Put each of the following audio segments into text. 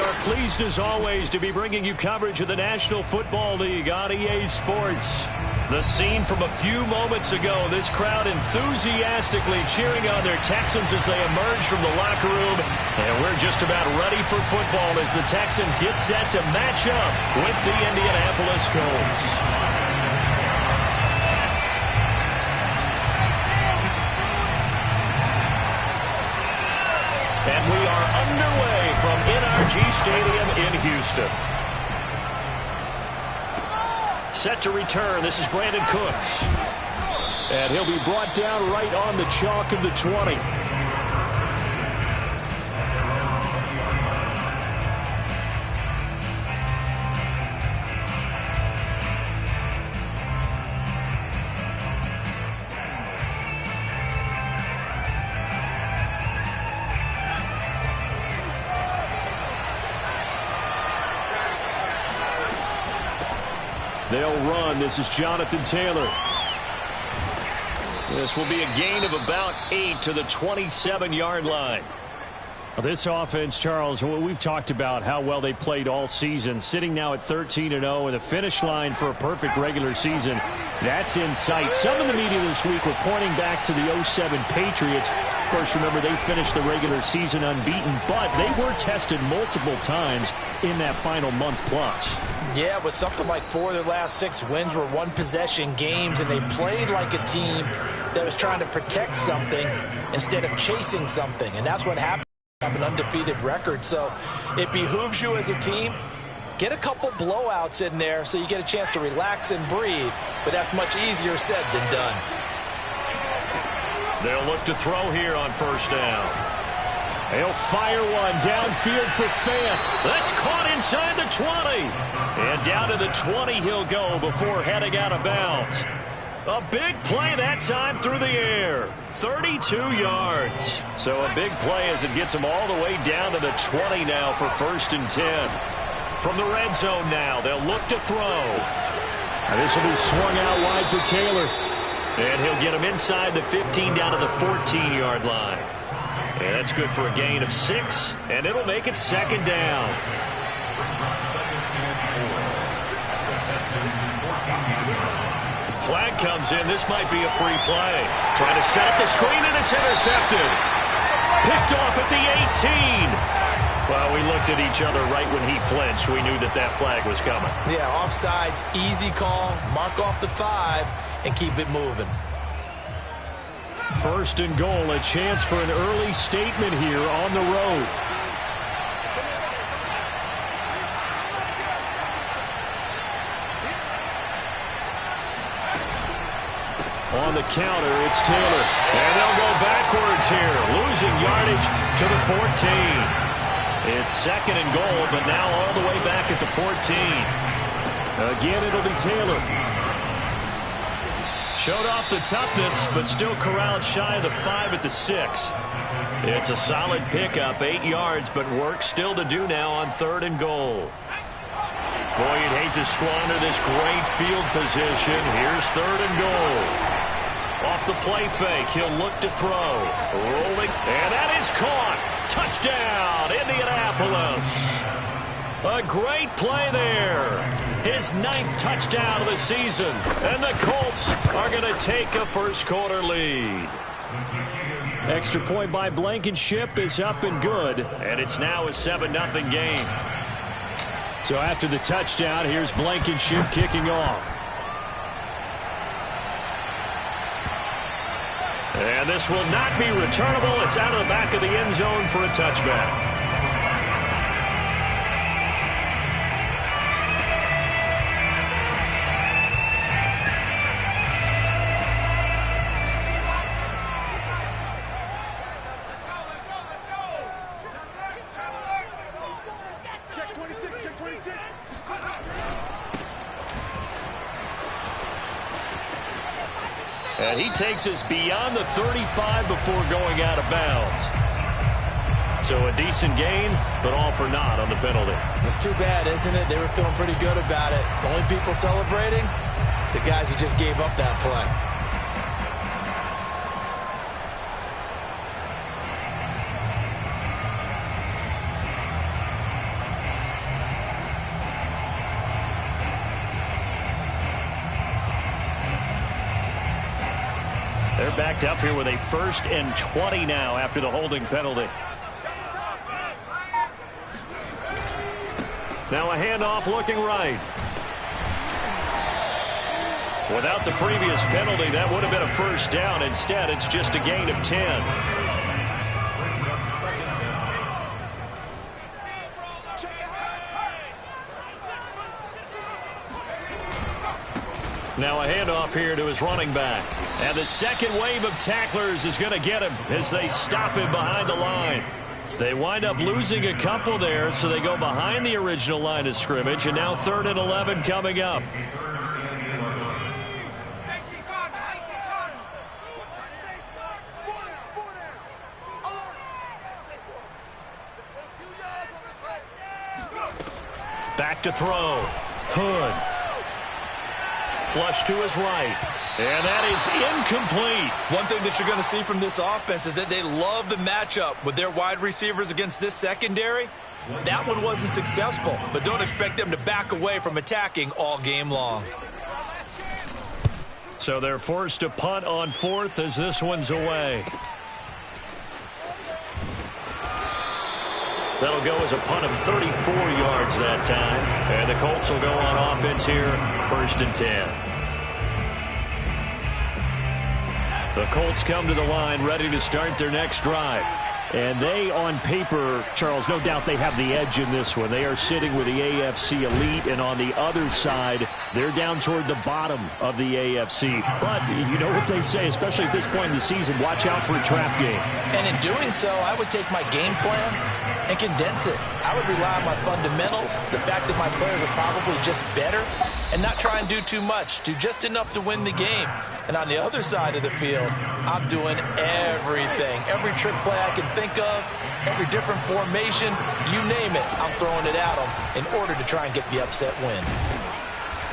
are pleased as always to be bringing you coverage of the National Football League on EA Sports. The scene from a few moments ago, this crowd enthusiastically cheering on their Texans as they emerge from the locker room. And we're just about ready for football as the Texans get set to match up with the Indianapolis Colts. And we are underway from NRG Stadium in Houston. Set to return. This is Brandon Cooks. And he'll be brought down right on the chalk of the 20. They'll run. This is Jonathan Taylor. This will be a gain of about 8 to the 27-yard line. This offense, Charles, we've talked about how well they played all season, sitting now at 13-0 with a finish line for a perfect regular season. That's in sight. Some of the media this week were pointing back to the 07 Patriots. Of course, remember, they finished the regular season unbeaten, but they were tested multiple times in that final month plus. Yeah, with something like 4 of their last 6 wins were one-possession games, and they played like a team that was trying to protect something instead of chasing something, and that's what happened. Have an undefeated record, so it behooves you as a team. Get a couple blowouts in there so you get a chance to relax and breathe, but that's much easier said than done. They'll look to throw here on first down. He'll fire one downfield for Fant. That's caught inside the 20. And down to the 20 he'll go before heading out of bounds. A big play that time through the air. 32 yards. So a big play as it gets him all the way down to the 20 now for 1st and 10. From the red zone now, they'll look to throw. And this will be swung out wide for Taylor. And he'll get him inside the 15 down to the 14-yard line. And that's good for a gain of 6, and it'll make it 2nd down. Flag comes in. This might be a free play. Trying to set up the screen, and it's intercepted. Picked off at the 18. Well, we looked at each other right when he flinched. We knew that that flag was coming. Yeah, offsides, easy call. Mark off the 5 and keep it moving. 1st and goal, a chance for an early statement here on the road. On the counter, it's Taylor. And they'll go backwards here, losing yardage to the 14. It's 2nd and goal, but now all the way back at the 14. Again, it'll be Taylor. Showed off the toughness, but still corralled shy of the 5 at the 6. It's a solid pickup, 8 yards, but work still to do now on 3rd and goal. Boy, you'd hate to squander this great field position. Here's 3rd and goal. Off the play fake, he'll look to throw. Rolling, and that is caught. Touchdown, Indianapolis. A great play there. His 9th touchdown of the season. And the Colts are going to take a first-quarter lead. Extra point by Blankenship is up and good. And it's now a 7-0 game. So after the touchdown, here's Blankenship kicking off. And this will not be returnable. It's out of the back of the end zone for a touchback. And he takes us beyond the 35 before going out of bounds. So a decent gain, but all for naught on the penalty. It's too bad, isn't it? They were feeling pretty good about it. Only people celebrating, the guys who just gave up that play. backed up here with a 1st and 20 now after the holding penalty. Now a handoff looking right. Without the previous penalty, that would have been a 1st down. Instead, it's just a gain of 10. Now a handoff here to his running back. And the second wave of tacklers is going to get him as they stop him behind the line. They wind up losing a couple there, so they go behind the original line of scrimmage, and now 3rd and 11 coming up. Back to throw. Hood. Flush to his right. And that is incomplete. One thing that you're going to see from this offense is that they love the matchup with their wide receivers against this secondary. That one wasn't successful, but don't expect them to back away from attacking all game long. So they're forced to punt on 4th as this one's away. That'll go as a punt of 34 yards that time. And the Colts will go on offense here, 1st and 10. The Colts come to the line ready to start their next drive. And they, on paper, Charles, no doubt they have the edge in this one. They are sitting with the AFC elite, and on the other side, they're down toward the bottom of the AFC. But you know what they say, especially at this point in the season, watch out for a trap game. And in doing so, I would take my game plan and condense it. I would rely on my fundamentals, the fact that my players are probably just better, and not try and do too much, do just enough to win the game. And on the other side of the field, I'm doing everything. Every trick play I can think of, every different formation, you name it, I'm throwing it at them in order to try and get the upset win.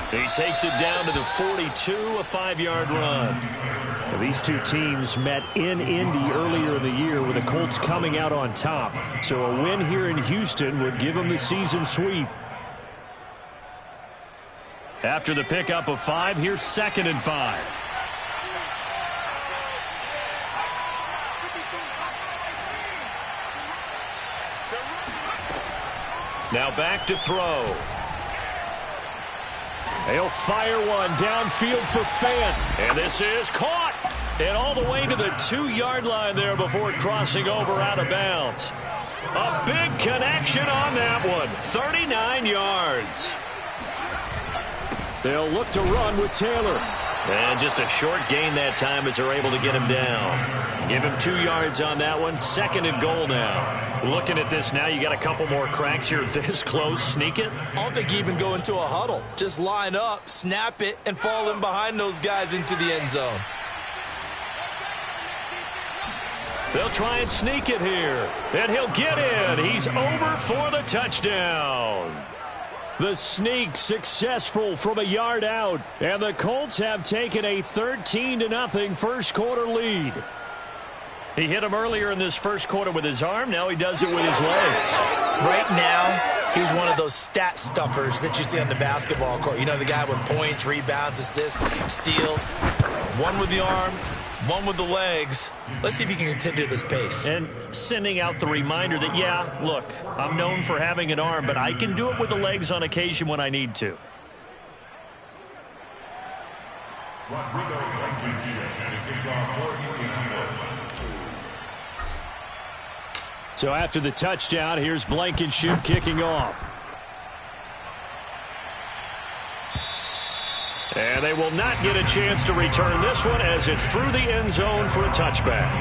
He takes it down to the 42, a 5-yard run. Now, these two teams met in Indy earlier in the year with the Colts coming out on top. So a win here in Houston would give them the season sweep. After the pickup of 5, here's 2nd and 5. Now back to throw. He'll fire one downfield for Fant. And this is caught. And all the way to the 2-yard line there before crossing over out of bounds. A big connection on that one. 39 yards. They'll look to run with Taylor. And just a short gain that time as they're able to get him down. Give him 2 yards on that one. 2nd and goal now. Looking at this now, you got a couple more cracks here this close. Sneak it. I don't think you even go into a huddle. Just line up, snap it, and fall in behind those guys into the end zone. They'll try and sneak it here. And he'll get in. He's over for the touchdown. The sneak successful from a yard out. And the Colts have taken a 13-0 first quarter lead. He hit him earlier in this first quarter with his arm. Now he does it with his legs. Right now, he's one of those stat stuffers that you see on the basketball court. You know, the guy with points, rebounds, assists, steals. One with the arm, one with the legs. Let's see if he can continue this pace. And sending out the reminder that, yeah, look, I'm known for having an arm, but I can do it with the legs on occasion when I need to. So after the touchdown, here's Blankenship kicking off. And they will not get a chance to return this one as it's through the end zone for a touchback.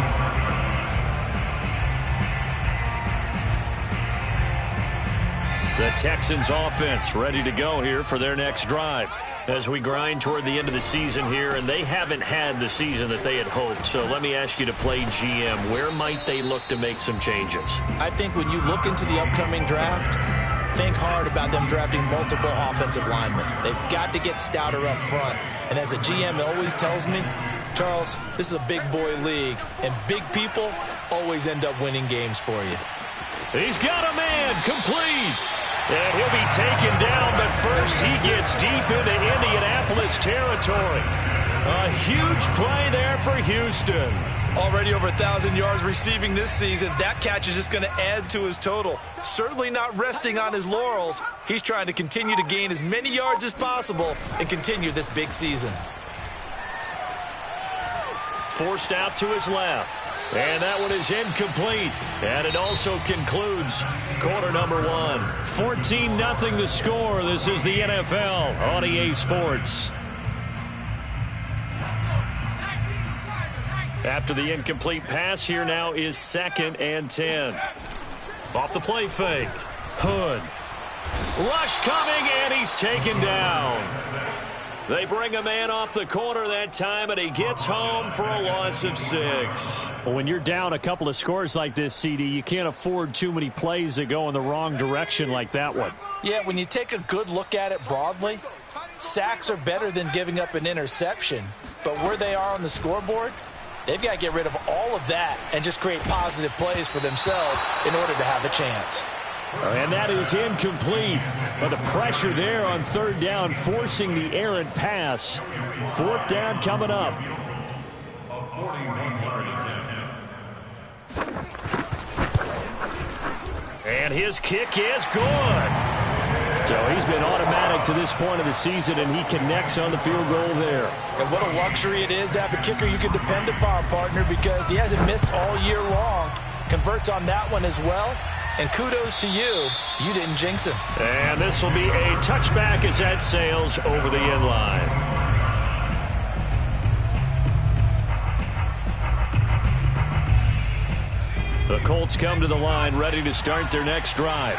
The Texans offense ready to go here for their next drive as we grind toward the end of the season here, and they haven't had the season that they had hoped. So let me ask you to play GM. Where might they look to make some changes? I think when you look into the upcoming draft, think hard about them drafting multiple offensive linemen. They've got to get stouter up front. And as a GM always tells me, Charles, this is a big boy league, and big people always end up winning games for you. He's got a man complete. And he'll be taken down, but first he gets deep into Indianapolis territory. A huge play there for Houston. Already over 1,000 yards receiving this season. That catch is just going to add to his total. Certainly not resting on his laurels. He's trying to continue to gain as many yards as possible and continue this big season. Forced out to his left. And that one is incomplete. And it also concludes quarter number one. 14-0 the score. This is the NFL on EA Sports. After the incomplete pass, here now is 2nd and 10. Off the play fake. Hood. Rush coming, and he's taken down. They bring a man off the corner that time, and he gets home for a loss of 6. Well, when you're down a couple of scores like this, CD, you can't afford too many plays that go in the wrong direction like that one. Yeah, when you take a good look at it broadly, sacks are better than giving up an interception. But where they are on the scoreboard, they've got to get rid of all of that and just create positive plays for themselves in order to have a chance. And that is incomplete. But the pressure there on 3rd down, forcing the errant pass. 4th down coming up. And his kick is good. So he's been automatic to this point of the season, and he connects on the field goal there. And what a luxury it is to have a kicker you can depend upon, partner, because he hasn't missed all year long. Converts on that one as well. And kudos to you. You didn't jinx him. And this will be a touchback as that sails over the end line. The Colts come to the line ready to start their next drive.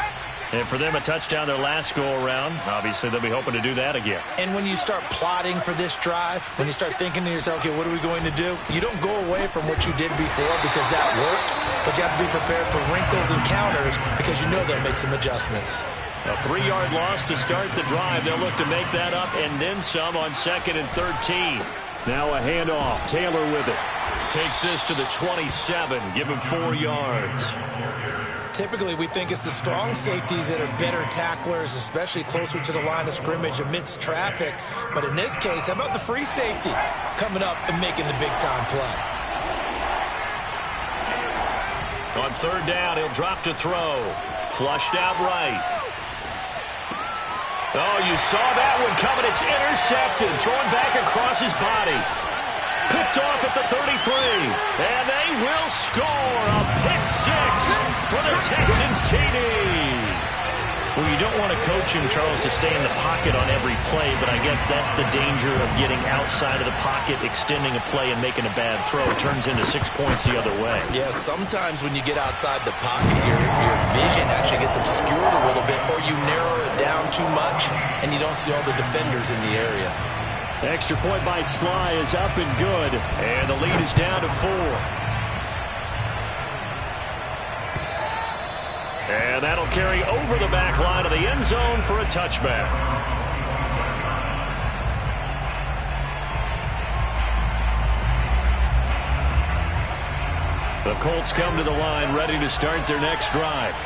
And for them, a touchdown their last go-around. Obviously, they'll be hoping to do that again. And when you start plotting for this drive, when you start thinking to yourself, okay, what are we going to do? You don't go away from what you did before because that worked, but you have to be prepared for wrinkles and counters because you know they'll make some adjustments. A 3-yard loss to start the drive. They'll look to make that up and then some on 2nd and 13. Now a handoff. Taylor with it. Takes this to the 27. Give him 4 yards. Typically, we think it's the strong safeties that are better tacklers, especially closer to the line of scrimmage amidst traffic. But in this case, how about the free safety coming up and making the big-time play? On 3rd down, he'll drop to throw. Flushed out right. Oh, you saw that one coming. It's intercepted. Thrown back across his body. Picked off at the 33. And they will score a pick 6 for the Texans TD. Well, you don't want to coach him, Charles, to stay in the pocket on every play, but I guess that's the danger of getting outside of the pocket, extending a play, and making a bad throw. It turns into 6 points the other way. Yeah, sometimes when you get outside the pocket, your vision actually gets obscured a little bit, or you narrow it down too much, and you don't see all the defenders in the area. Extra point by Sly is up and good. And the lead is down to 4. And that'll carry over the back line of the end zone for a touchback. The Colts come to the line ready to start their next drive.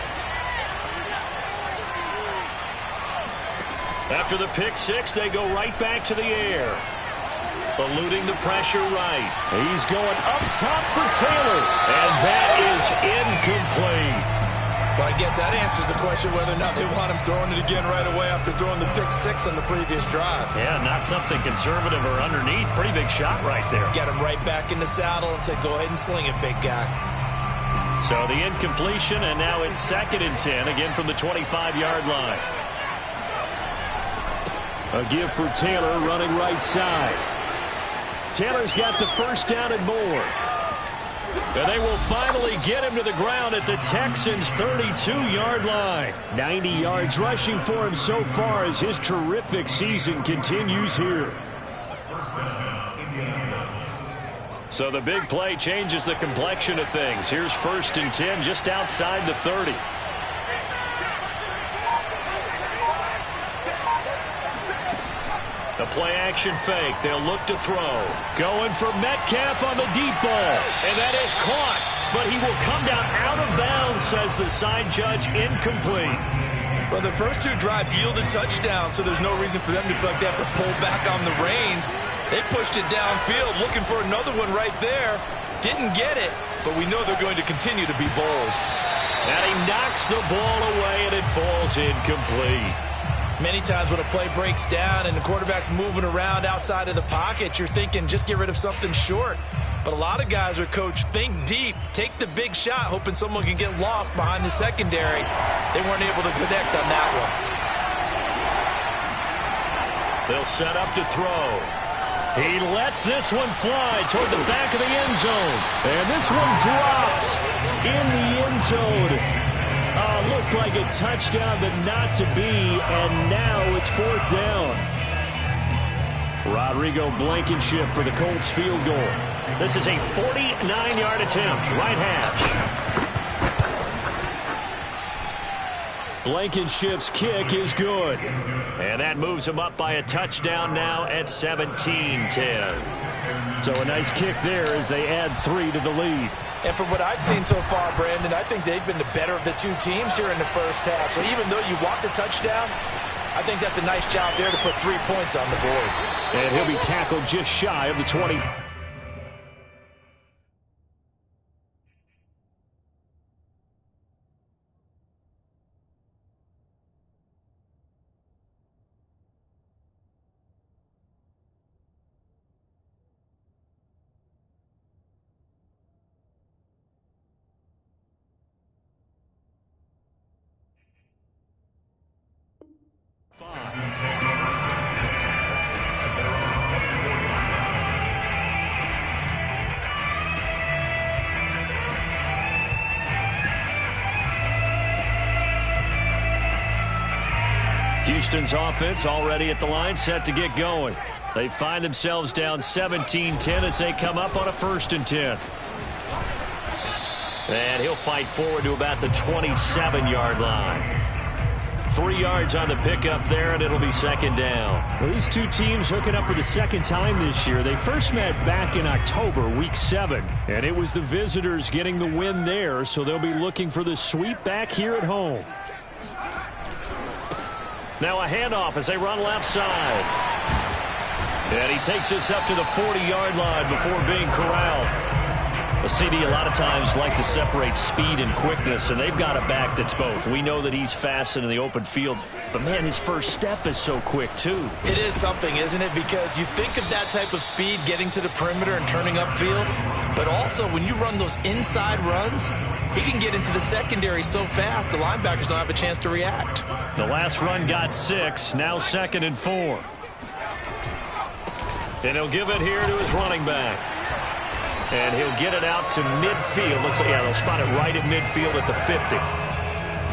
After the pick 6, they go right back to the air. Eluding the pressure right. He's going up top for Taylor. And that is incomplete. Well, I guess that answers the question whether or not they want him throwing it again right away after throwing the pick 6 on the previous drive. Yeah, not something conservative or underneath. Pretty big shot right there. Get him right back in the saddle and say, go ahead and sling it, big guy. So the incompletion, and now it's 2nd and 10, again from the 25-yard line. A give for Taylor running right side. Taylor's got the 1st down and more. And they will finally get him to the ground at the Texans' 32-yard line. 90 yards rushing for him so far as his terrific season continues here. So the big play changes the complexion of things. Here's 1st and 10 just outside the 30. The play-action fake. They'll look to throw. Going for Metcalf on the deep ball. And that is caught. But he will come down out of bounds, says the side judge. Incomplete. Well, the first 2 drives yielded touchdowns, so there's no reason for them to feel like they have to pull back on the reins. They pushed it downfield, looking for another one right there. Didn't get it, but we know they're going to continue to be bold. And he knocks the ball away, and it falls incomplete. Many times when a play breaks down and the quarterback's moving around outside of the pocket, you're thinking just get rid of something short. But a lot of guys are coached, think deep, take the big shot, hoping someone can get lost behind the secondary. They weren't able to connect on that one. They'll set up to throw. He lets this one fly toward the back of the end zone. And this one dropped in the end zone. Looked like a touchdown, but not to be. And now it's 4th down. Rodrigo Blankenship for the Colts field goal. This is a 49-yard attempt, right hash. Blankenship's kick is good. And that moves him up by a touchdown now at 17-10. So a nice kick there as they add 3 to the lead. And from what I've seen so far, Brandon, I think they've been the better of the two teams here in the first half. So even though you want the touchdown, I think that's a nice job there to put 3 points on the board. And he'll be tackled just shy of the 20. Houston's offense already at the line, set to get going. They find themselves down 17-10 as they come up on a 1st and 10. And he'll fight forward to about the 27-yard line. 3 yards on the pickup there, and it'll be 2nd down. Well, these two teams hooking up for the 2nd time this year. They first met back in October, week 7. And it was the visitors getting the win there, so they'll be looking for the sweep back here at home. Now a handoff as they run left side. And he takes this up to the 40-yard line before being corralled. A CD a lot of times like to separate speed and quickness, and they've got a back that's both. We know that he's fast in the open field, but, man, his first step is so quick, too. It is something, isn't it? Because you think of that type of speed getting to the perimeter and turning upfield, but also when you run those inside runs, he can get into the secondary so fast the linebackers don't have a chance to react. The last run got 6, now 2nd and 4. And he'll give it here to his running back. And he'll get it out to midfield. Looks like, yeah, they'll spot it right at midfield at the 50.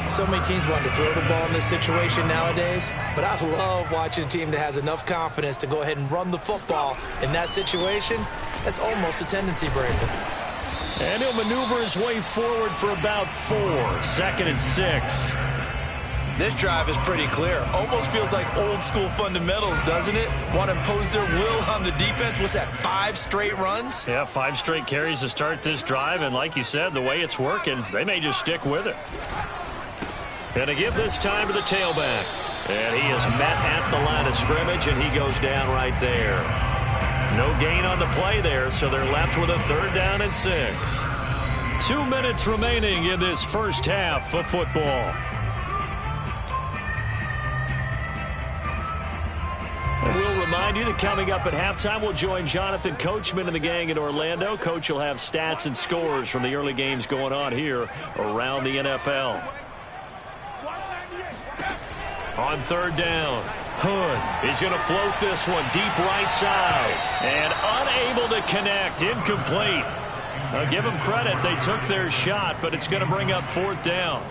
So many teams want to throw the ball in this situation nowadays, but I love watching a team that has enough confidence to go ahead and run the football in that situation. That's almost a tendency, Brandon. And he'll maneuver his way forward for about 4. 2nd and 6. This drive is pretty clear. Almost feels like old school fundamentals, doesn't it? Want to impose their will on the defense. What's that, 5 straight runs? Yeah, 5 straight carries to start this drive. And like you said, the way it's working, they may just stick with it. Going to give this time to the tailback. And he is met at the line of scrimmage, and he goes down right there. No gain on the play there, so they're left with a 3rd down and 6. 2 minutes remaining in this first half of football. And we'll remind you that coming up at halftime, we'll join Jonathan Coachman and the gang in Orlando. Coach will have stats and scores from the early games going on here around the NFL. On 3rd down, Hood is going to float this one deep right side. And unable to connect, incomplete. I'll give them credit. They took their shot, but it's going to bring up 4th down.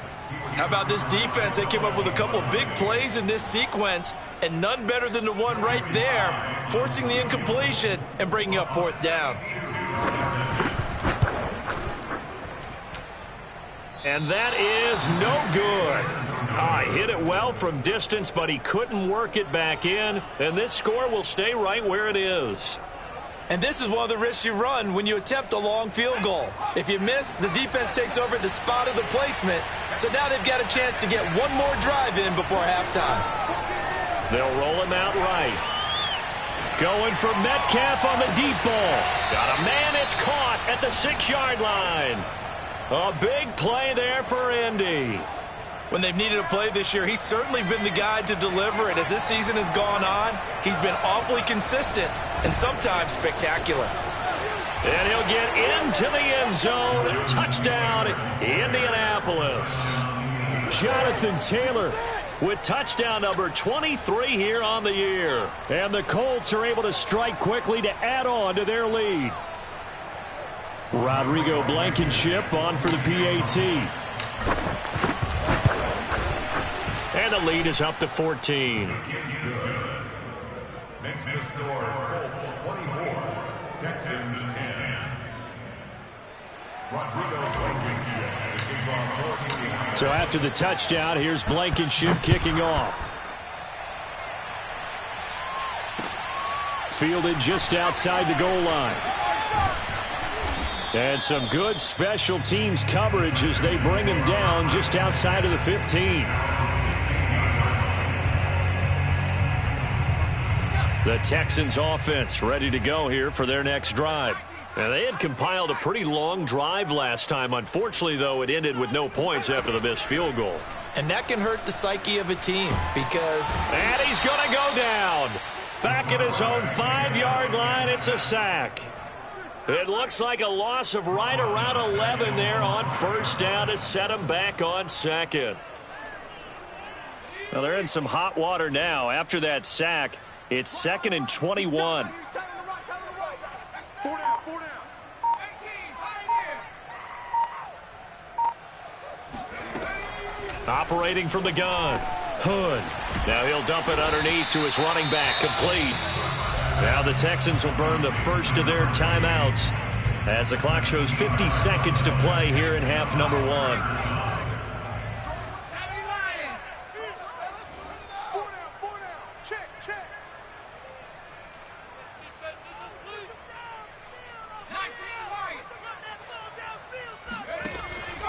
How about this defense? They came up with a couple big plays in this sequence, and none better than the one right there, forcing the incompletion and bringing up 4th down. And that is no good. He hit it well from distance, but he couldn't work it back in, and this score will stay right where it is. And this is one of the risks you run when you attempt a long field goal. If you miss, the defense takes over at the spot of the placement. So now they've got a chance to get one more drive in before halftime. They'll roll him out right. Going for Metcalf on the deep ball. Got a man, it's caught at the 6-yard line. A big play there for Indy. When they've needed a play this year, he's certainly been the guy to deliver it. As this season has gone on, he's been awfully consistent and sometimes spectacular. And he'll get into the end zone. Touchdown, Indianapolis. Jonathan Taylor with touchdown number 23 here on the year. And the Colts are able to strike quickly to add on to their lead. Rodrigo Blankenship on for the PAT. And the lead is up to 14. Makes the score Colts 24, Texans 10. Rodrigo Blankenship to kick off for Indiana. So after the touchdown, here's Blankenship kicking off. Fielded just outside the goal line. And some good special teams coverage as they bring him down just outside of the 15. The Texans offense ready to go here for their next drive. Now, they had compiled a pretty long drive last time. Unfortunately, though, it ended with no points after the missed field goal. And that can hurt the psyche of a team because... And he's going to go down. Back at his own 5-yard line, it's a sack. It looks like a loss of right around 11 there on first down to set him back on second. Well, they're in some hot water now. After that sack, it's 2nd and 21. Operating from the gun. Hood. Now he'll dump it underneath to his running back. Complete. Now the Texans will burn the first of their timeouts as the clock shows 50 seconds to play here in half number 1.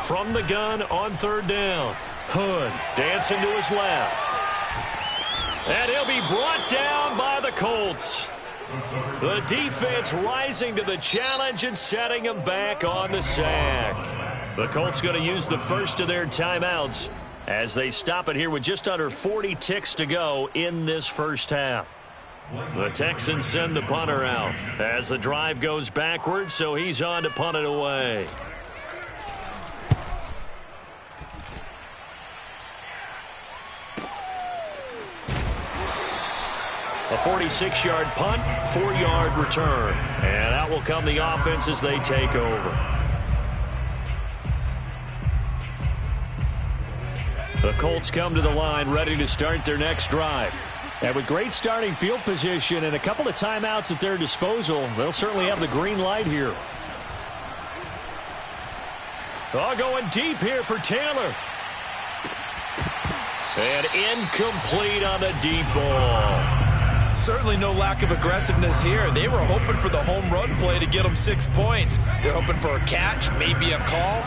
From the gun on 3rd down. Hood dancing to his left. And he'll be brought down by the Colts. The defense rising to the challenge and setting him back on the sack. The Colts going to use the first of their timeouts as they stop it here with just under 40 ticks to go in this first half. The Texans send the punter out as the drive goes backwards, so he's on to punt it away. A 46-yard punt, 4-yard return. And out will come the offense as they take over. The Colts come to the line ready to start their next drive. And with great starting field position and a couple of timeouts at their disposal, they'll certainly have the green light here. Oh, going deep here for Taylor. And incomplete on the deep ball. Certainly no lack of aggressiveness here. They were hoping for the home run play to get them 6 points. They're hoping for a catch, maybe a call,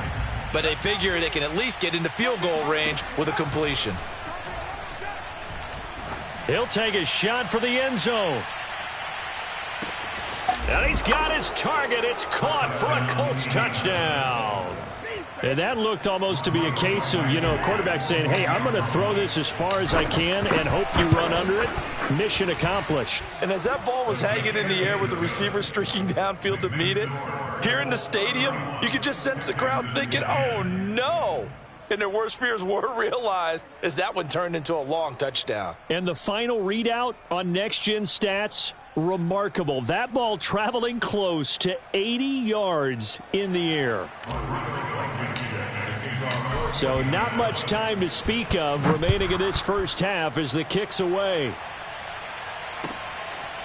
but they figure they can at least get into field goal range with a completion. He'll take a shot for the end zone. And he's got his target. It's caught for a Colts touchdown. And that looked almost to be a case of, a quarterback saying, hey, I'm going to throw this as far as I can and hope you run under it. Mission accomplished. And as that ball was hanging in the air with the receiver streaking downfield to meet it, here in the stadium, you could just sense the crowd thinking, oh, no. And their worst fears were realized as that one turned into a long touchdown. And the final readout on Next Gen Stats, remarkable. That ball traveling close to 80 yards in the air. So not much time to speak of remaining in this first half as the kick's away.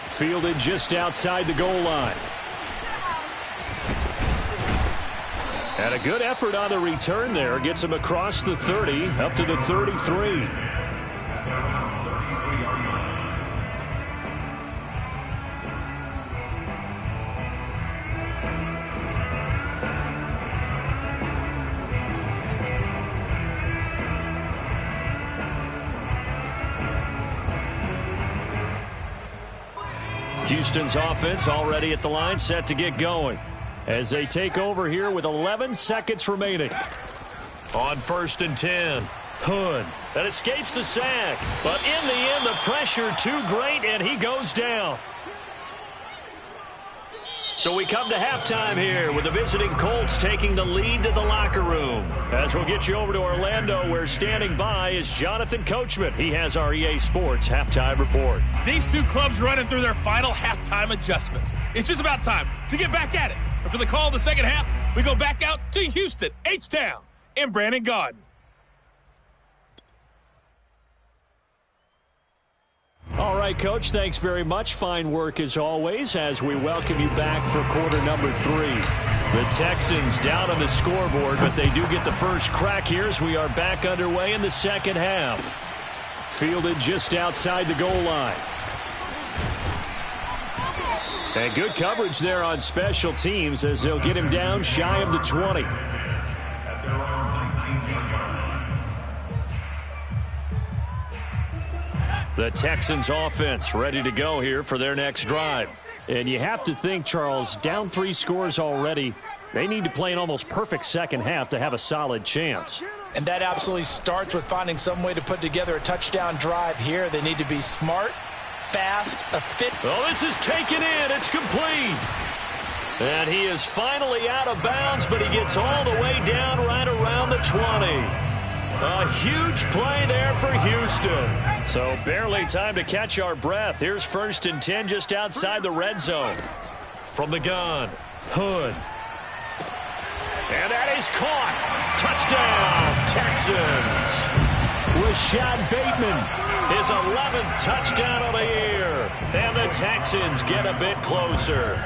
Fielded just outside the goal line. And a good effort on the return there. Gets him across the 30, up to the 33. Houston's offense already at the line, set to get going as they take over here with 11 seconds remaining. On 1st and 10. Hood. That escapes the sack. But in the end, the pressure too great, and he goes down. So we come to halftime here with the visiting Colts taking the lead to the locker room. As we'll get you over to Orlando, where standing by is Jonathan Coachman. He has our EA Sports halftime report. These two clubs running through their final halftime adjustments. It's just about time to get back at it. And for the call of the second half, we go back out to Houston, H-Town, and Brandon Gaudin. All right, Coach, thanks very much. Fine work as always as we welcome you back for quarter number 3. The Texans down on the scoreboard, but they do get the first crack here as we are back underway in the second half. Fielded just outside the goal line. And good coverage there on special teams as they'll get him down shy of the 20. At their own 19-yard line. The Texans offense ready to go here for their next drive. And you have to think, Charles, down 3 scores already. They need to play an almost perfect second half to have a solid chance. And that absolutely starts with finding some way to put together a touchdown drive here. They need to be smart, fast, efficient. Oh, this is taken in. It's complete. And he is finally out of bounds, but he gets all the way down right around the 20. A huge play there for Houston. So barely time to catch our breath. Here's 1st and 10 just outside the red zone. From the gun, Hood. And that is caught. Touchdown, Texans. Rashad Bateman. His 11th touchdown of the year. And the Texans get a bit closer.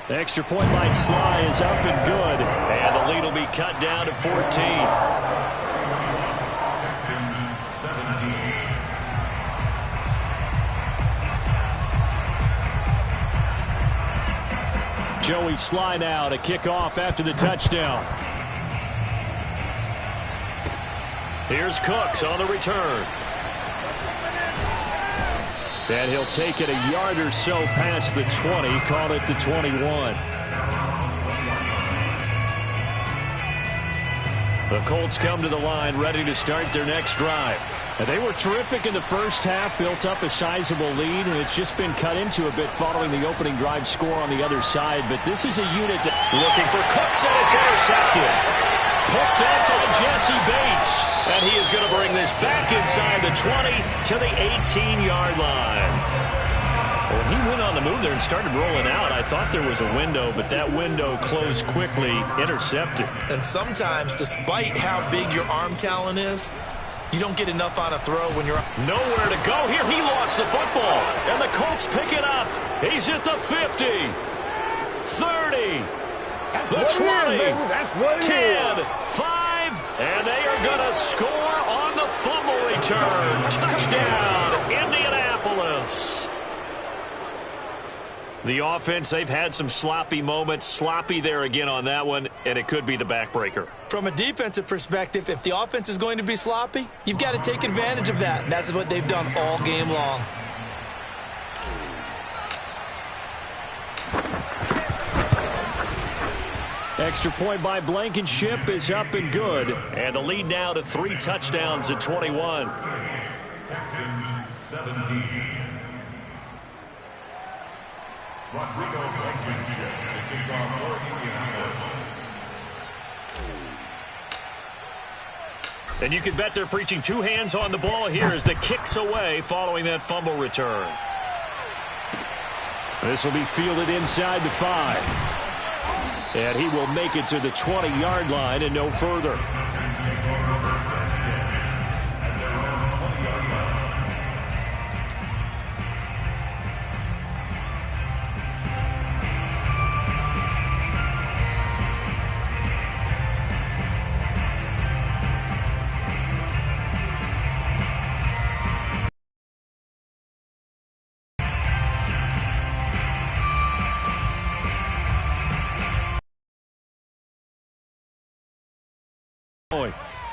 The extra point by Sly is up and good. And the lead will be cut down to 14. Texans 17. Joey Sly now to kick off after the touchdown. Here's Cooks on the return. And he'll take it a yard or so past the 20, call it the 21. The Colts come to the line ready to start their next drive. And they were terrific in the first half, built up a sizable lead, and it's just been cut into a bit following the opening drive score on the other side. But this is a unit that... Looking for Cooks, and it's intercepted. Picked up by Jesse Bates. And he is going to bring this back inside the 20 to the 18-yard line. When he went on the move there and started rolling out, I thought there was a window, but that window closed quickly, intercepted. And sometimes, despite how big your arm talent is, you don't get enough on a throw when you're... Nowhere to go here. He lost the football. And the Colts pick it up. He's at the 50. 30. That's the what 20. it is, baby. That's what it 10. is. 5. And they are going to score on the fumble return. Touchdown, Indianapolis. The offense, they've had some sloppy moments. Sloppy there again on that one, and it could be the backbreaker. From a defensive perspective, if the offense is going to be sloppy, you've got to take advantage of that. And that's what they've done all game long. Extra point by Blankenship is up and good. And the lead now to 3 touchdowns at 21. Texans 17. Rodrigo Blankenship to kick off for Indianapolis. And you can bet they're preaching 2 hands on the ball here as the kicks away following that fumble return. This will be fielded inside the 5. And he will make it to the 20-yard line and no further.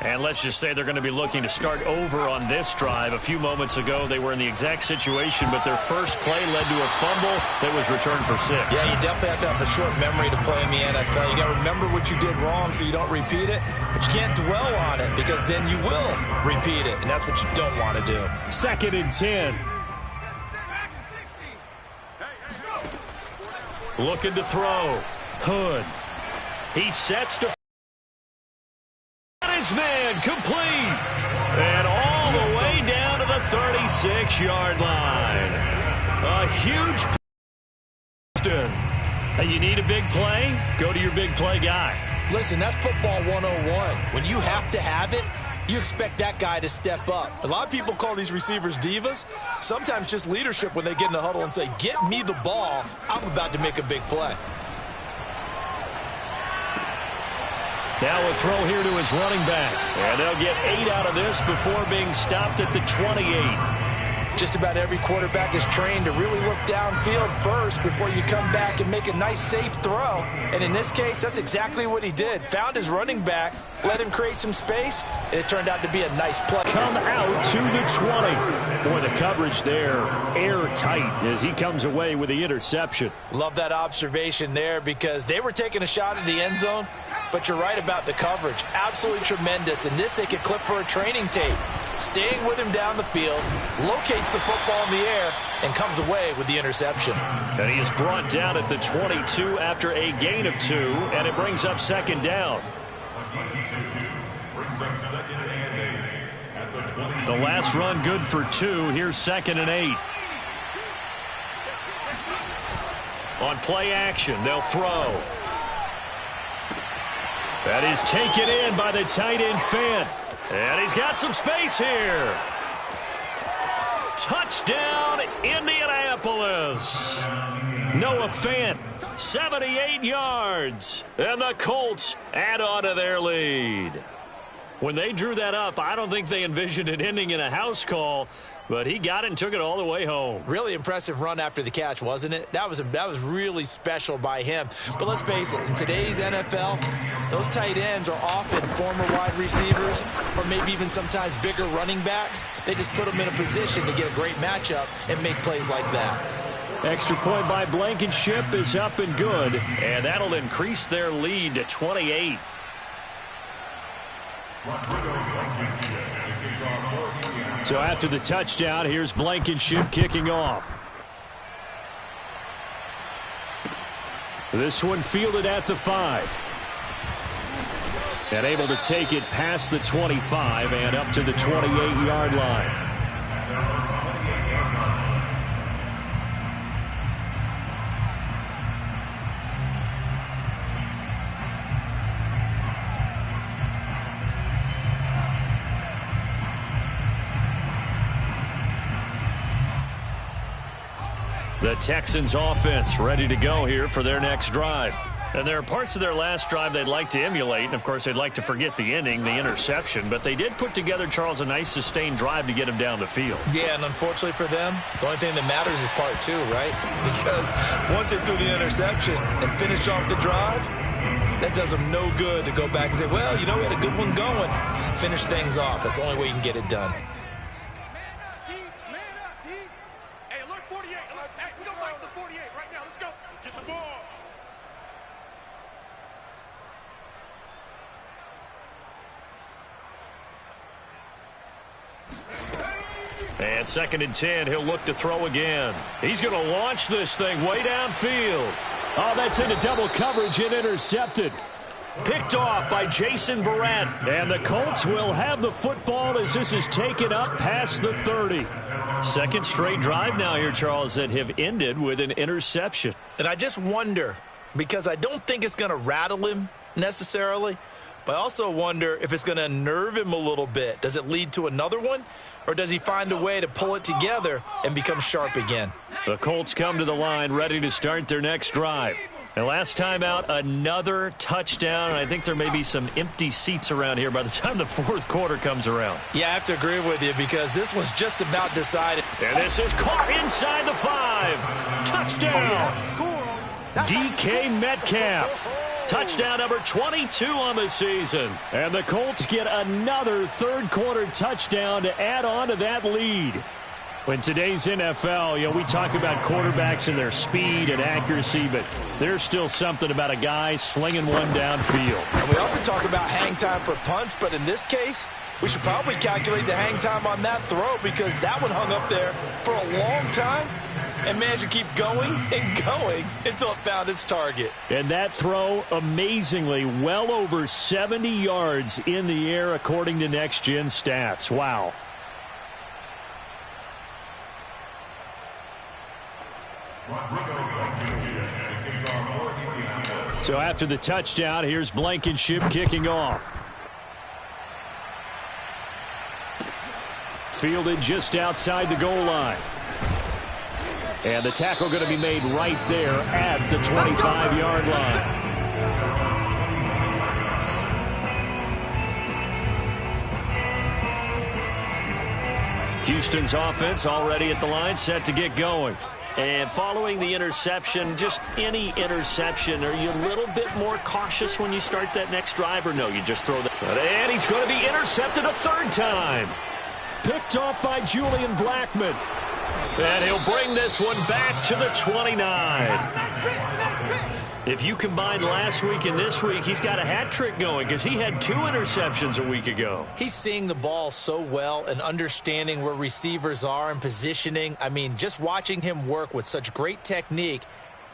And let's just say they're going to be looking to start over on this drive. A few moments ago, they were in the exact situation, but their first play led to a fumble that was returned for 6. Yeah, you definitely have to have a short memory to play in the NFL. You got to remember what you did wrong so you don't repeat it, but you can't dwell on it because then you will repeat it, and that's what you don't want to do. 2nd and 10. Looking to throw. Hood. He sets to his man, complete. And all the way down to the 36-yard line. A huge Hey, you need a big play? Go to your big play guy. Listen, that's football 101. When you have to have it, you expect that guy to step up. A lot of people call these receivers divas. Sometimes just leadership when they get in the huddle and say, get me the ball. I'm about to make a big play. Now a throw here to his running back. And they'll get 8 out of this before being stopped at the 28. Just about every quarterback is trained to really look downfield first before you come back and make a nice, safe throw. And in this case, that's exactly what he did. Found his running back, let him create some space, and it turned out to be a nice play. Come out to the 20. Boy, the coverage there airtight as he comes away with the interception. Love that observation there because they were taking a shot at the end zone, but you're right about the coverage. Absolutely tremendous. And this they could clip for a training tape. Staying with him down the field, locates the football in the air, and comes away with the interception. And he is brought down at the 22 after a gain of 2, and it brings up 2nd down. Brings up 2nd and 8 at the 20. The last run good for 2. Here's 2nd and 8. On play action, they'll throw. That is taken in by the tight end Fant. And he's got some space here. Touchdown, Indianapolis. Noah Fant, 78 yards. And the Colts add on to their lead. When they drew that up, I don't think they envisioned it ending in a house call, but he got it and took it all the way home. Really impressive run after the catch, wasn't it? That was really special by him. But let's face it, in today's NFL, those tight ends are often former wide receivers or maybe even sometimes bigger running backs. They just put them in a position to get a great matchup and make plays like that. Extra point by Blankenship is up and good. And that'll increase their lead to 28. So after the touchdown, here's Blankenship kicking off. This one fielded at the 5. And able to take it past the 25 and up to the 28-yard line. The Texans offense ready to go here for their next drive. And there are parts of their last drive they'd like to emulate, and of course they'd like to forget the ending, the interception, but they did put together, Charles, a nice sustained drive to get him down the field. Yeah, and unfortunately for them, the only thing that matters is part 2, right? Because once they threw the interception and finished off the drive, that does them no good to go back and say, well, you know, we had a good one going. Finish things off. That's the only way you can get it done. And 2nd and 10, he'll look to throw again. He's going to launch this thing way downfield. Oh, that's into double coverage and intercepted. Picked off by Jason Verrett. And the Colts will have the football as this is taken up past the 30. Second straight drive now here, Charles, that have ended with an interception. And I just wonder, because I don't think it's going to rattle him necessarily, but I also wonder if it's going to unnerve him a little bit. Does it lead to another one? Or does he find a way to pull it together and become sharp again? The Colts come to the line ready to start their next drive. And last time out, another touchdown. I think there may be some empty seats around here by the time the 4th quarter comes around. Yeah, I have to agree with you because this was just about decided. And this is caught inside the 5. Touchdown. DK Metcalf. Touchdown number 22 on the season. And the Colts get another third-quarter touchdown to add on to that lead. In today's NFL, we talk about quarterbacks and their speed and accuracy, but there's still something about a guy slinging one downfield. And we often talk about hang time for punts, but in this case, we should probably calculate the hang time on that throw because that one hung up there for a long time and managed to keep going and going until it found its target. And that throw, amazingly, well over 70 yards in the air according to Next Gen Stats. Wow. So after the touchdown, here's Blankenship kicking off. Fielded just outside the goal line. And the tackle going to be made right there at the 25-yard line. Houston's offense already at the line, set to get going. And following the interception, just any interception, are you a little bit more cautious when you start that next drive, or no, you just throw that? And he's going to be intercepted a third time. Picked off by Julian Blackmon. And he'll bring this one back to the 29. If you combine last week and this week, he's got a hat trick going because he had 2 interceptions a week ago. He's seeing the ball so well and understanding where receivers are and positioning. I mean, just watching him work with such great technique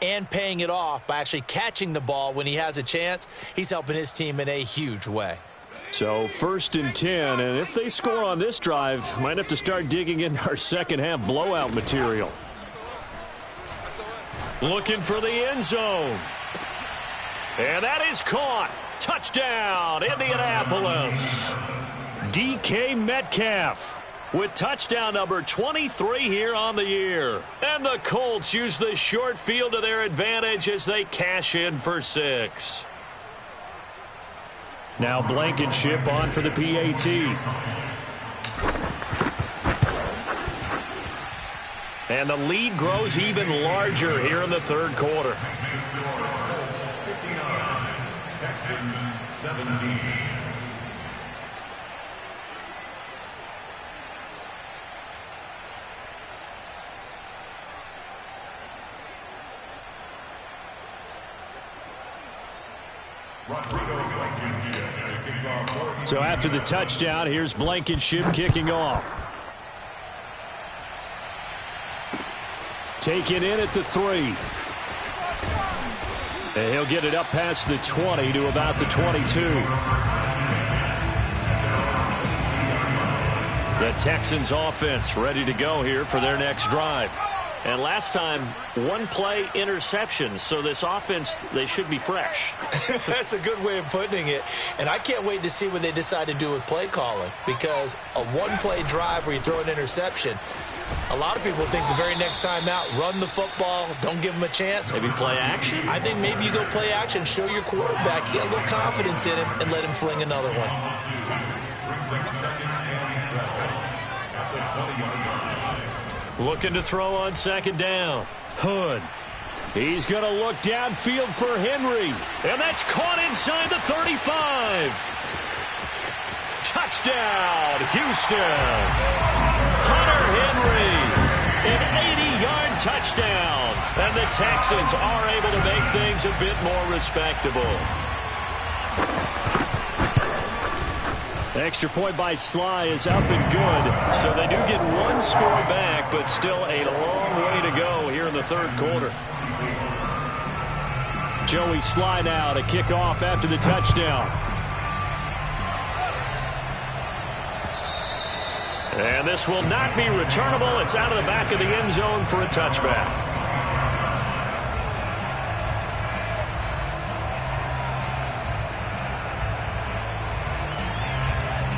and paying it off by actually catching the ball when he has a chance, he's helping his team in a huge way. So 1st and 10, and if they score on this drive, might have to start digging in our second half blowout material. Looking for the end zone. And that is caught. Touchdown, Indianapolis. DK Metcalf with touchdown number 23 here on the year. And the Colts use the short field to their advantage as they cash in for 6. Now Blankenship on for the PAT. And the lead grows even larger here in the third quarter. Texans 17. So after the touchdown, here's Blankenship kicking off. Taken in at the 3. And he'll get it up past the 20 to about the 22. The Texans offense ready to go here for their next drive. And last time, 1-play interception. So this offense, they should be fresh. That's a good way of putting it. And I can't wait to see what they decide to do with play calling. Because a 1-play drive where you throw an interception, a lot of people think the very next time out, run the football, don't give him a chance. Maybe play action? I think maybe you go play action, show your quarterback, get a little confidence in him, and let him fling another one. Looking to throw on 2nd down. Hood. He's going to look downfield for Henry. And that's caught inside the 35. Touchdown, Houston. Hunter Henry, an 80-yard touchdown. And the Texans are able to make things a bit more respectable. Extra point by Sly is up and good. So they do get 1 score back, but still a long way to go here in the third quarter. Joey Sly now to kick off after the touchdown. And this will not be returnable. It's out of the back of the end zone for a touchback.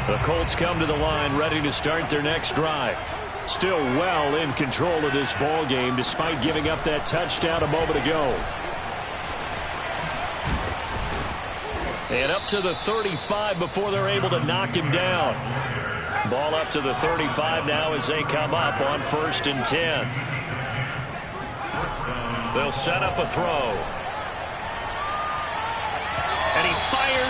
The Colts come to the line ready to start their next drive. Still well in control of this ball game despite giving up that touchdown a moment ago. And up to the 35 before they're able to knock him down. Ball up to the 35 now as they come up on 1st and 10. They'll set up a throw.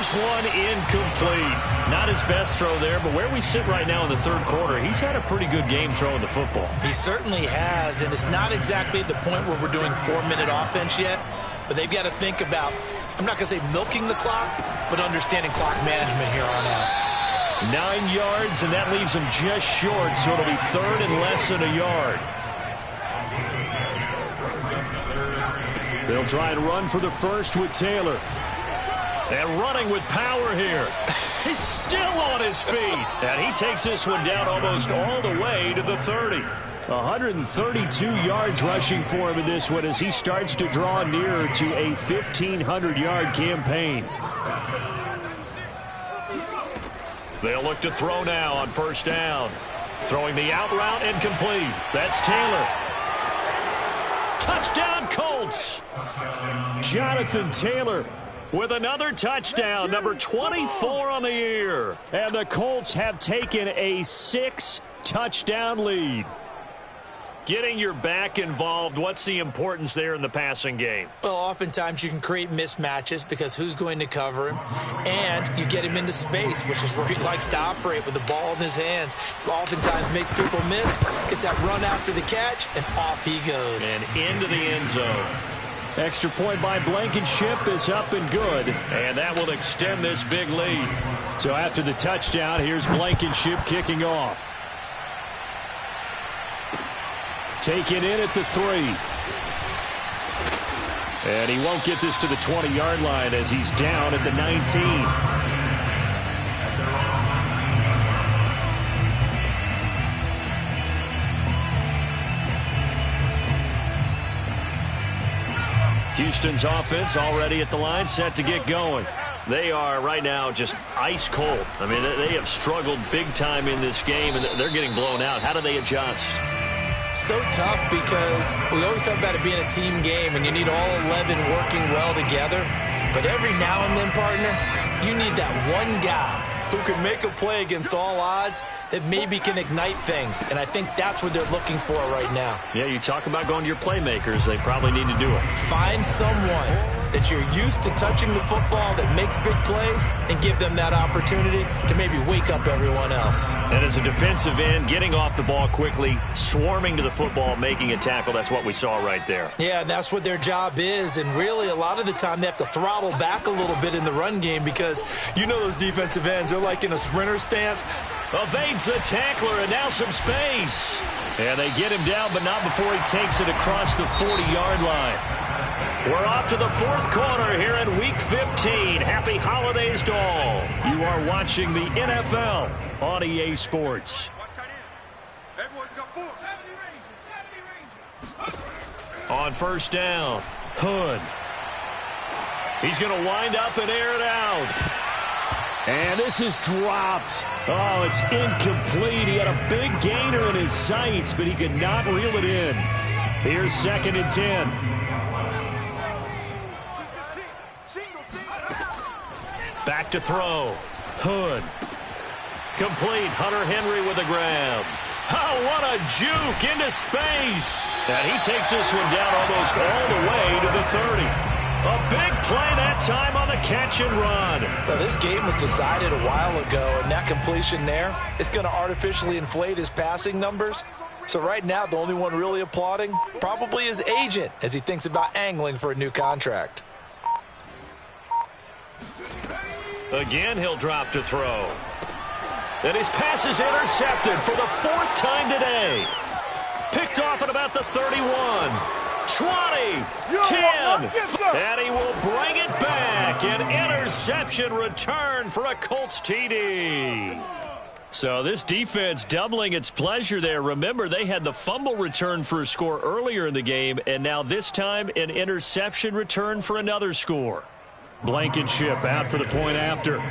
Here's one incomplete. Not his best throw there, but where we sit right now in the third quarter, he's had a pretty good game throwing the football. He certainly has, and it's not exactly at the point where we're doing 4-minute offense yet, but they've got to think about, I'm not going to say milking the clock, but understanding clock management here on out. 9 yards, and that leaves him just short, so it'll be third and less than a yard. They'll try and run for the first with Taylor. And running with power here. He's still on his feet. And he takes this one down almost all the way to the 30. 132 yards rushing for him in this one as he starts to draw nearer to a 1,500-yard campaign. They'll look to throw now on first down. Throwing the out route incomplete. That's Taylor. Touchdown, Colts. Jonathan Taylor with another touchdown, number 24 on the year. And the Colts have taken a 6-touchdown lead. Getting your back involved, what's the importance there in the passing game? Well, oftentimes you can create mismatches because who's going to cover him, and you get him into space, which is where he likes to operate with the ball in his hands. Oftentimes makes people miss, gets that run after the catch, and off he goes. And into the end zone. Extra point by Blankenship is up and good. And that will extend this big lead. So after the touchdown, here's Blankenship kicking off. Taken in at the 3. And he won't get this to the 20-yard line as he's down at the 19. Houston's offense already at the line, set to get going. They are right now just ice cold. I mean, they have struggled big time in this game, and they're getting blown out. How do they adjust? So tough because we always talk about it being a team game, and you need all 11 working well together. But every now and then, partner, you need that one guy who can make a play against all odds that maybe can ignite things. And I think that's what they're looking for right now. Yeah, you talk about going to your playmakers. They probably need to do it. Find someone that you're used to touching the football that makes big plays and give them that opportunity to maybe wake up everyone else. And as a defensive end, getting off the ball quickly, swarming to the football, making a tackle, that's what we saw right there. Yeah, that's what their job is. And really, a lot of the time, they have to throttle back a little bit in the run game because you know those defensive ends, they're like in a sprinter stance. Evades the tackler, and now some space. And they get him down, but not before he takes it across the 40-yard line. We're off to the fourth quarter here in Week 15. Happy holidays to all. You are watching the NFL on EA Sports. On first down, Hood. He's going to wind up and air it out. And this is dropped. Oh, it's incomplete. He had a big gainer in his sights, but he could not reel it in. Here's 2nd and 10. back to throw. Hood. Complete. Hunter Henry with a grab. Oh, what a juke into space. And he takes this one down almost all the way to the 30. A big play that time on the catch and run. Well, this game was decided a while ago, and that completion there is going to artificially inflate his passing numbers. So right now, the only one really applauding probably his agent as he thinks about angling for a new contract. Again, he'll drop to throw. And his pass is intercepted for the 4th time today. Picked off at about the 31. 20, 10, and he will bring it back. An interception return for a Colts TD. So this defense doubling its pleasure there. Remember, they had the fumble return for a score earlier in the game, and now this time an interception return for another score. Blankenship out for the point after.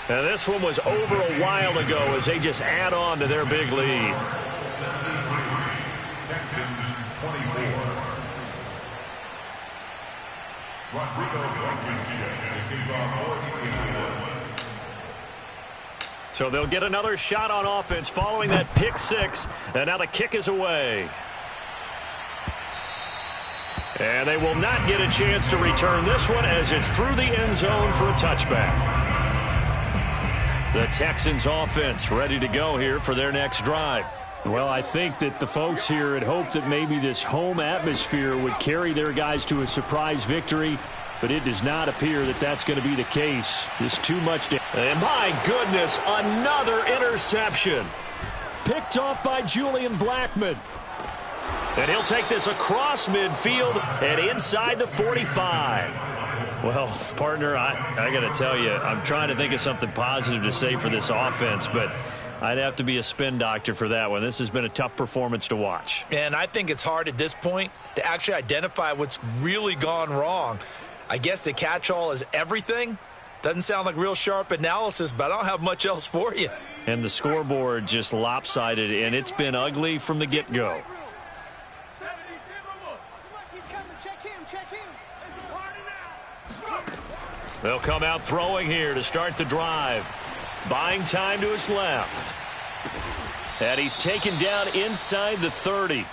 And this one was over a while ago as they just add on to their big lead. Texans 24. Rodrigo Blankenship to kick off for the Eagles. So they'll get another shot on offense following that pick six. And now the kick is away. And they will not get a chance to return this one as it's through the end zone for a touchback. The Texans offense ready to go here for their next drive. Well, I think that the folks here had hoped that maybe this home atmosphere would carry their guys to a surprise victory, but it does not appear that that's going to be the case. There's too much to... And my goodness, another interception. Picked off by Julian Blackmon. And he'll take this across midfield and inside the 45. Well, partner, I got to tell you, I'm trying to think of something positive to say for this offense, but I'd have to be a spin doctor for that one. This has been a tough performance to watch. And I think it's hard at this point to actually identify what's really gone wrong. I guess the catch-all is everything. Doesn't sound like real sharp analysis, but I don't have much else for you. And the scoreboard just lopsided, and it's been ugly from the get-go. They'll come out throwing here to start the drive. Buying time to his left. And he's taken down inside the 30.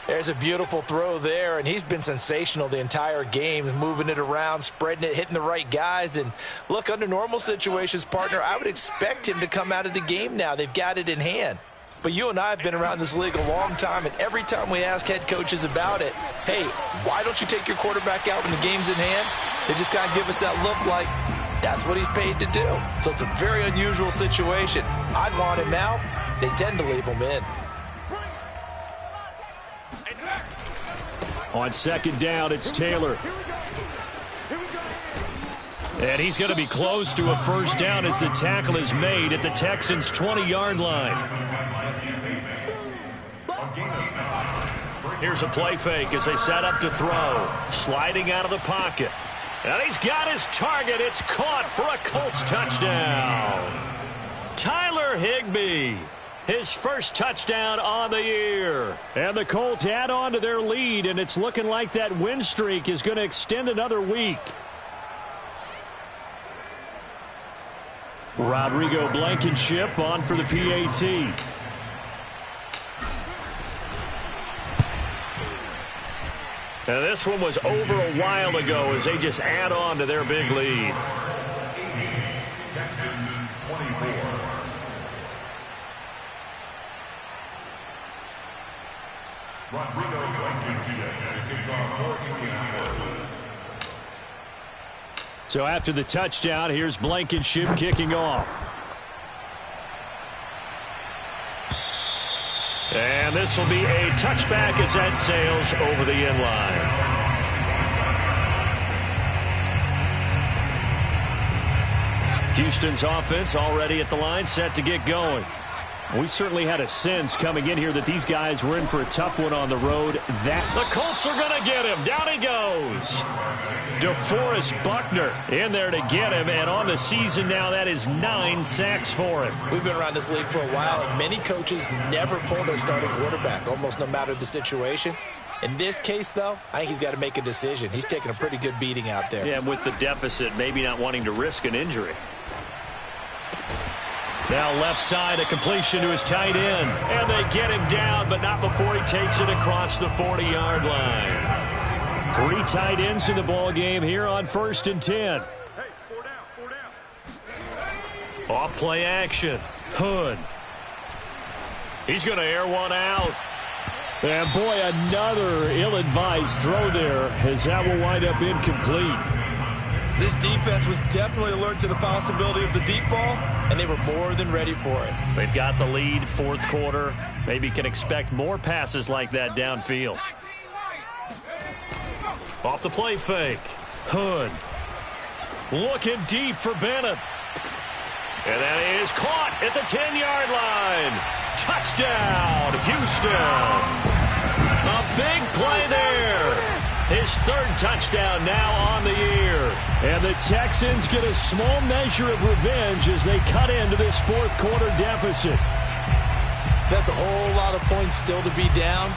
There's a beautiful throw there, and he's been sensational the entire game, moving it around, spreading it, hitting the right guys. And look, under normal situations, partner, I would expect him to come out of the game now. They've got it in hand. But you and I have been around this league a long time, and every time we ask head coaches about it, hey, why don't you take your quarterback out when the game's in hand? They just kind of give us that look like that's what he's paid to do. So it's a very unusual situation. I'd want him out. They tend to leave him in. On second down, it's Taylor. And he's going to be close to a first down as the tackle is made at the Texans' 20-yard line. Here's a play fake as they set up to throw. Sliding out of the pocket. And he's got his target. It's caught for a Colts touchdown. Tyler Higbee, his first touchdown on the year. And the Colts add on to their lead, and it's looking like that win streak is going to extend another week. Rodrigo Blankenship on for the PAT. And this one was over a while ago as they just add on to their big lead. Texans 24. Rodrigo Blankenship to kick off for Indianapolis. So after the touchdown, here's Blankenship kicking off. And this will be a touchback as that sails over the end line. Houston's offense already at the line, set to get going. We certainly had a sense coming in here that these guys were in for a tough one on the road. The Colts are going to get him. Down he goes. DeForest Buckner in there to get him, and on the season now, that is 9 sacks for him. We've been around this league for a while, and many coaches never pull their starting quarterback, almost no matter the situation. In this case, though, I think he's got to make a decision. He's taking a pretty good beating out there. Yeah, with the deficit, maybe not wanting to risk an injury. Now left side, a completion to his tight end. And they get him down, but not before he takes it across the 40-yard line. 3 tight ends in the ball game here on 1st and 10. Off play action. Hood. He's going to air one out. And boy, another ill-advised throw there as that will wind up incomplete. This defense was definitely alert to the possibility of the deep ball, and they were more than ready for it. They've got the lead, 4th quarter. Maybe can expect more passes like that downfield. Off the play fake. Hood. Looking deep for Bennett. And that is caught at the 10-yard line. Touchdown, Houston. A big play there. His 3rd touchdown now on the year. And the Texans get a small measure of revenge as they cut into this 4th quarter deficit. That's a whole lot of points still to be down.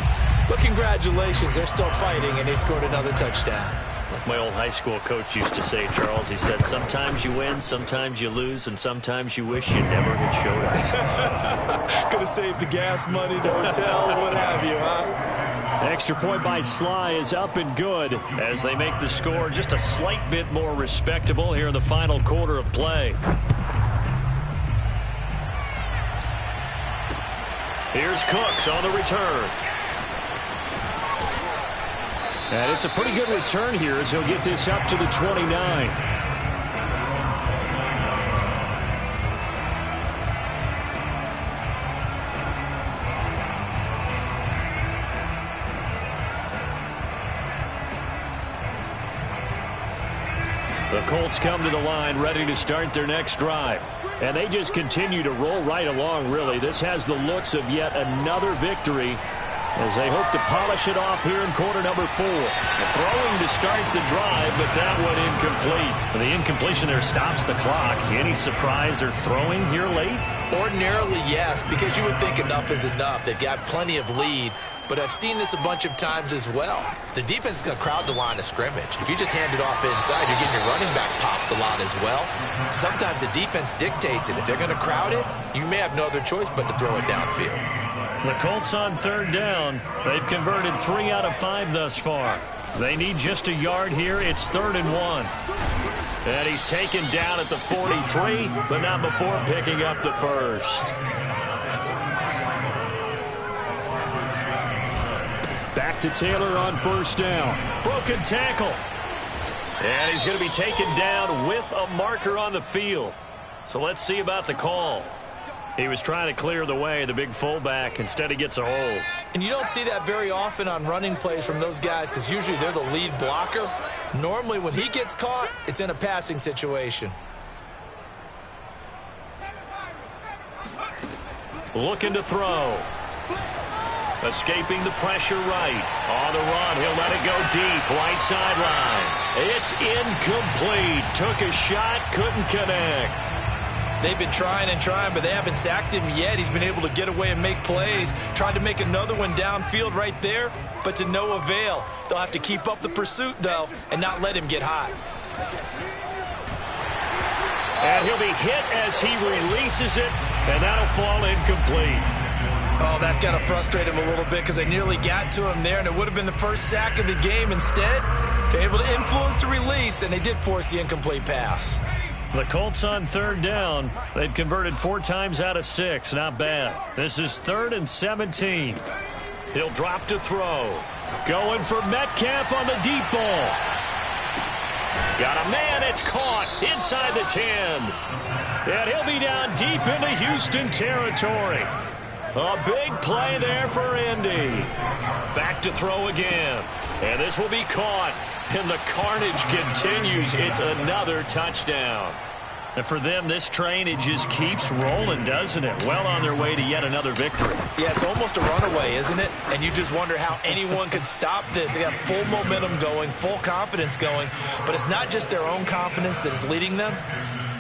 But congratulations, they're still fighting, and they scored another touchdown. Like my old high school coach used to say, Charles, he said, sometimes you win, sometimes you lose, and sometimes you wish you never had showed up. Could have saved the gas money, the hotel, what have you, huh? Extra point by Sly is up and good as they make the score just a slight bit more respectable here in the final quarter of play. Here's Cooks on the return. And it's a pretty good return here as he'll get this up to the 29. The Colts come to the line ready to start their next drive. And they just continue to roll right along, really. This has the looks of yet another victory as they hope to polish it off here in quarter number 4. Throwing to start the drive, but that one incomplete. The incompletion there stops the clock. Any surprise they're throwing here late? Ordinarily, yes, because you would think enough is enough. They've got plenty of lead. But I've seen this a bunch of times as well. The defense is going to crowd the line of scrimmage. If you just hand it off inside, you're getting your running back popped a lot as well. Sometimes the defense dictates it. If they're going to crowd it, you may have no other choice but to throw it downfield. The Colts on third down. They've converted 3 out of 5 thus far. They need just a yard here. It's 3rd and 1. And he's taken down at the 43, but not before picking up the first. Back to Taylor on first down. Broken tackle. And he's going to be taken down with a marker on the field. So let's see about the call. He was trying to clear the way, the big fullback. Instead, he gets a hold. And you don't see that very often on running plays from those guys because usually they're the lead blocker. Normally, when he gets caught, it's in a passing situation. Looking to throw. Escaping the pressure right. On the run, he'll let it go deep. Right sideline. It's incomplete. Took a shot, couldn't connect. They've been trying and trying, but they haven't sacked him yet. He's been able to get away and make plays. Tried to make another one downfield right there, but to no avail. They'll have to keep up the pursuit, though, and not let him get hot. And he'll be hit as he releases it, and that'll fall incomplete. Oh, that's got to frustrate him a little bit because they nearly got to him there, and it would have been the first sack of the game. Instead, they're able to influence the release, and they did force the incomplete pass. The Colts on third down. They've converted 4 times out of 6. Not bad. This is 3rd and 17. He'll drop to throw. Going for Metcalf on the deep ball. Got a man. It's caught inside the 10. And he'll be down deep into Houston territory. A big play there for Indy. Back to throw again. And this will be caught. And the carnage continues. It's another touchdown. And for them, this train, it just keeps rolling, doesn't it? Well on their way to yet another victory. Yeah, it's almost a runaway, isn't it? And you just wonder how anyone could stop this. They got full momentum going, full confidence going. But it's not just their own confidence that's leading them.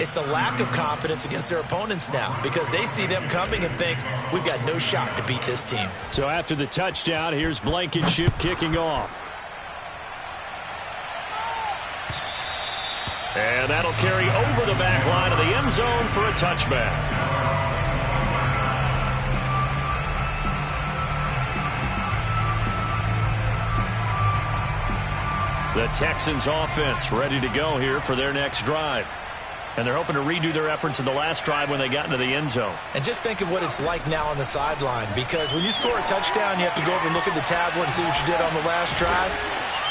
It's the lack of confidence against their opponents now because they see them coming and think, we've got no shot to beat this team. So after the touchdown, here's Blankenship kicking off. And that'll carry over the back line of the end zone for a touchback. The Texans offense ready to go here for their next drive. And they're hoping to redo their efforts in the last drive when they got into the end zone. And just think of what it's like now on the sideline because when you score a touchdown, you have to go over and look at the tablet and see what you did on the last drive.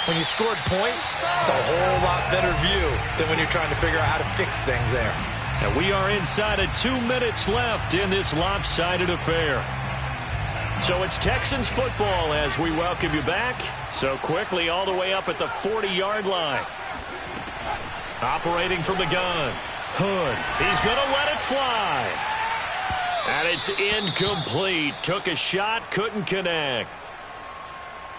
When you scored points, it's a whole lot better view than when you're trying to figure out how to fix things there. And we are inside of 2 minutes left in this lopsided affair. So it's Texans football as we welcome you back. So quickly all the way up at the 40-yard line. Operating from the gun. Hood. He's going to let it fly. And it's incomplete. Took a shot, couldn't connect.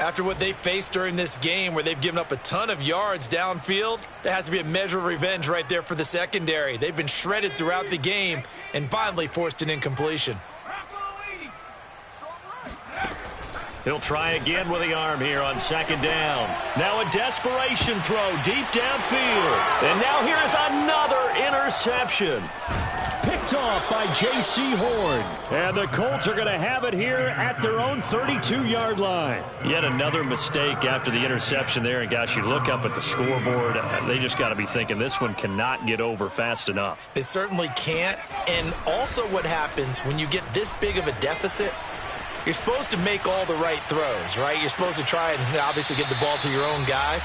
After what they faced during this game where they've given up a ton of yards downfield, there has to be a measure of revenge right there for the secondary. They've been shredded throughout the game and finally forced an incompletion. He'll try again with the arm here on 2nd down. Now a desperation throw deep downfield. And now here is another interception. Picked picked off by J.C. Horn. And the Colts are going to have it here at their own 32-yard line. Yet another mistake after the interception there. And, gosh, you look up at the scoreboard. They just got to be thinking this one cannot get over fast enough. It certainly can't. And also what happens when you get this big of a deficit, you're supposed to make all the right throws, right? You're supposed to try and obviously get the ball to your own guys.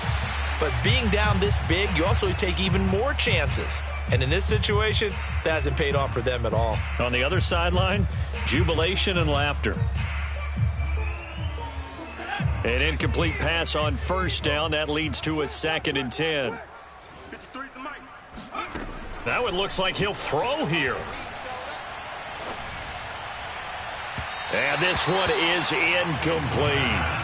But being down this big, you also take even more chances. And in this situation, that hasn't paid off for them at all. On the other sideline, jubilation and laughter. An incomplete pass on first down. That leads to a 2nd and 10. That one looks like he'll throw here. And this one is incomplete.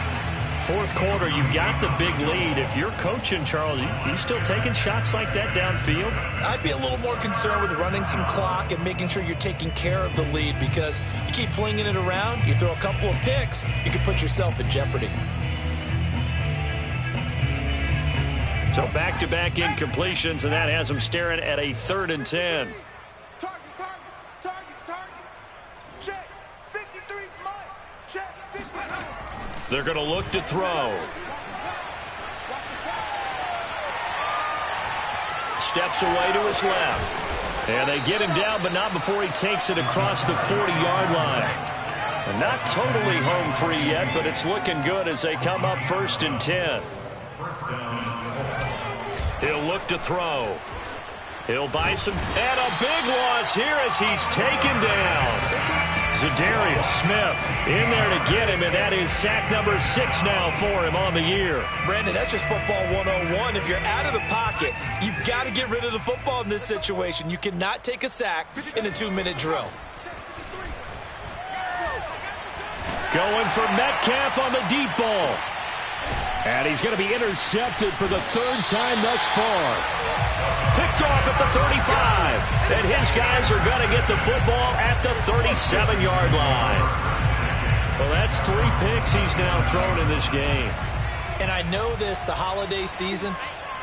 Fourth quarter, you've got the big lead. If you're coaching, Charles, you still taking shots like that downfield? I'd be a little more concerned with running some clock and making sure you're taking care of the lead, because you keep flinging it around, you throw a couple of picks, you can put yourself in jeopardy. So back-to-back incompletions, and that has them staring at a 3rd and 10. They're going to look to throw. Steps away to his left. And they get him down, but not before he takes it across the 40-yard line. And not totally home free yet, but it's looking good as they come up 1st and 10. He'll look to throw. He'll buy some. And a big loss here as he's taken down. Zadarius Smith in there to get him, and that is sack number 6 now for him on the year. Brandon, that's just football 101. If you're out of the pocket, you've got to get rid of the football in this situation. You cannot take a sack in a 2-minute drill. Going for Metcalf on the deep ball. And he's going to be intercepted for the 3rd time thus far. Picked off at the 35. And his guys are going to get the football at the 37-yard line. Well, that's 3 picks he's now thrown in this game. And I know this, the holiday season,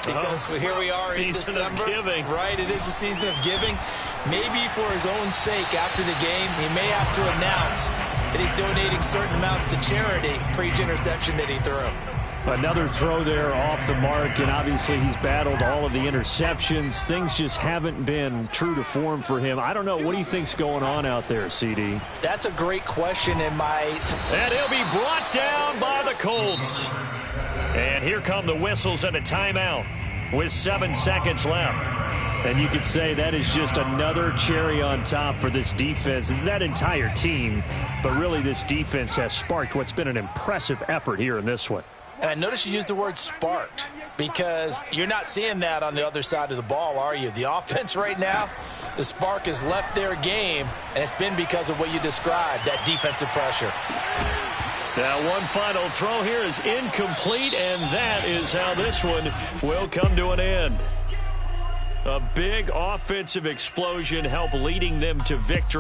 because here we are in December. Season of giving. Right, it is the season of giving. Maybe for his own sake after the game, he may have to announce that he's donating certain amounts to charity for each interception that he threw. Another throw there off the mark, and obviously he's battled all of the interceptions. Things just haven't been true to form for him. I don't know. What do you think's going on out there, CD? That's a great question in my... And he'll be brought down by the Colts. And here come the whistles and a timeout with 7 seconds left. And you could say that is just another cherry on top for this defense and that entire team. But really, this defense has sparked what's been an impressive effort here in this one. And I noticed you used the word sparked, because you're not seeing that on the other side of the ball, are you? The offense right now, the spark has left their game, and it's been because of what you described, that defensive pressure. Now, one final throw here is incomplete, and that is how this one will come to an end. A big offensive explosion helped leading them to victory.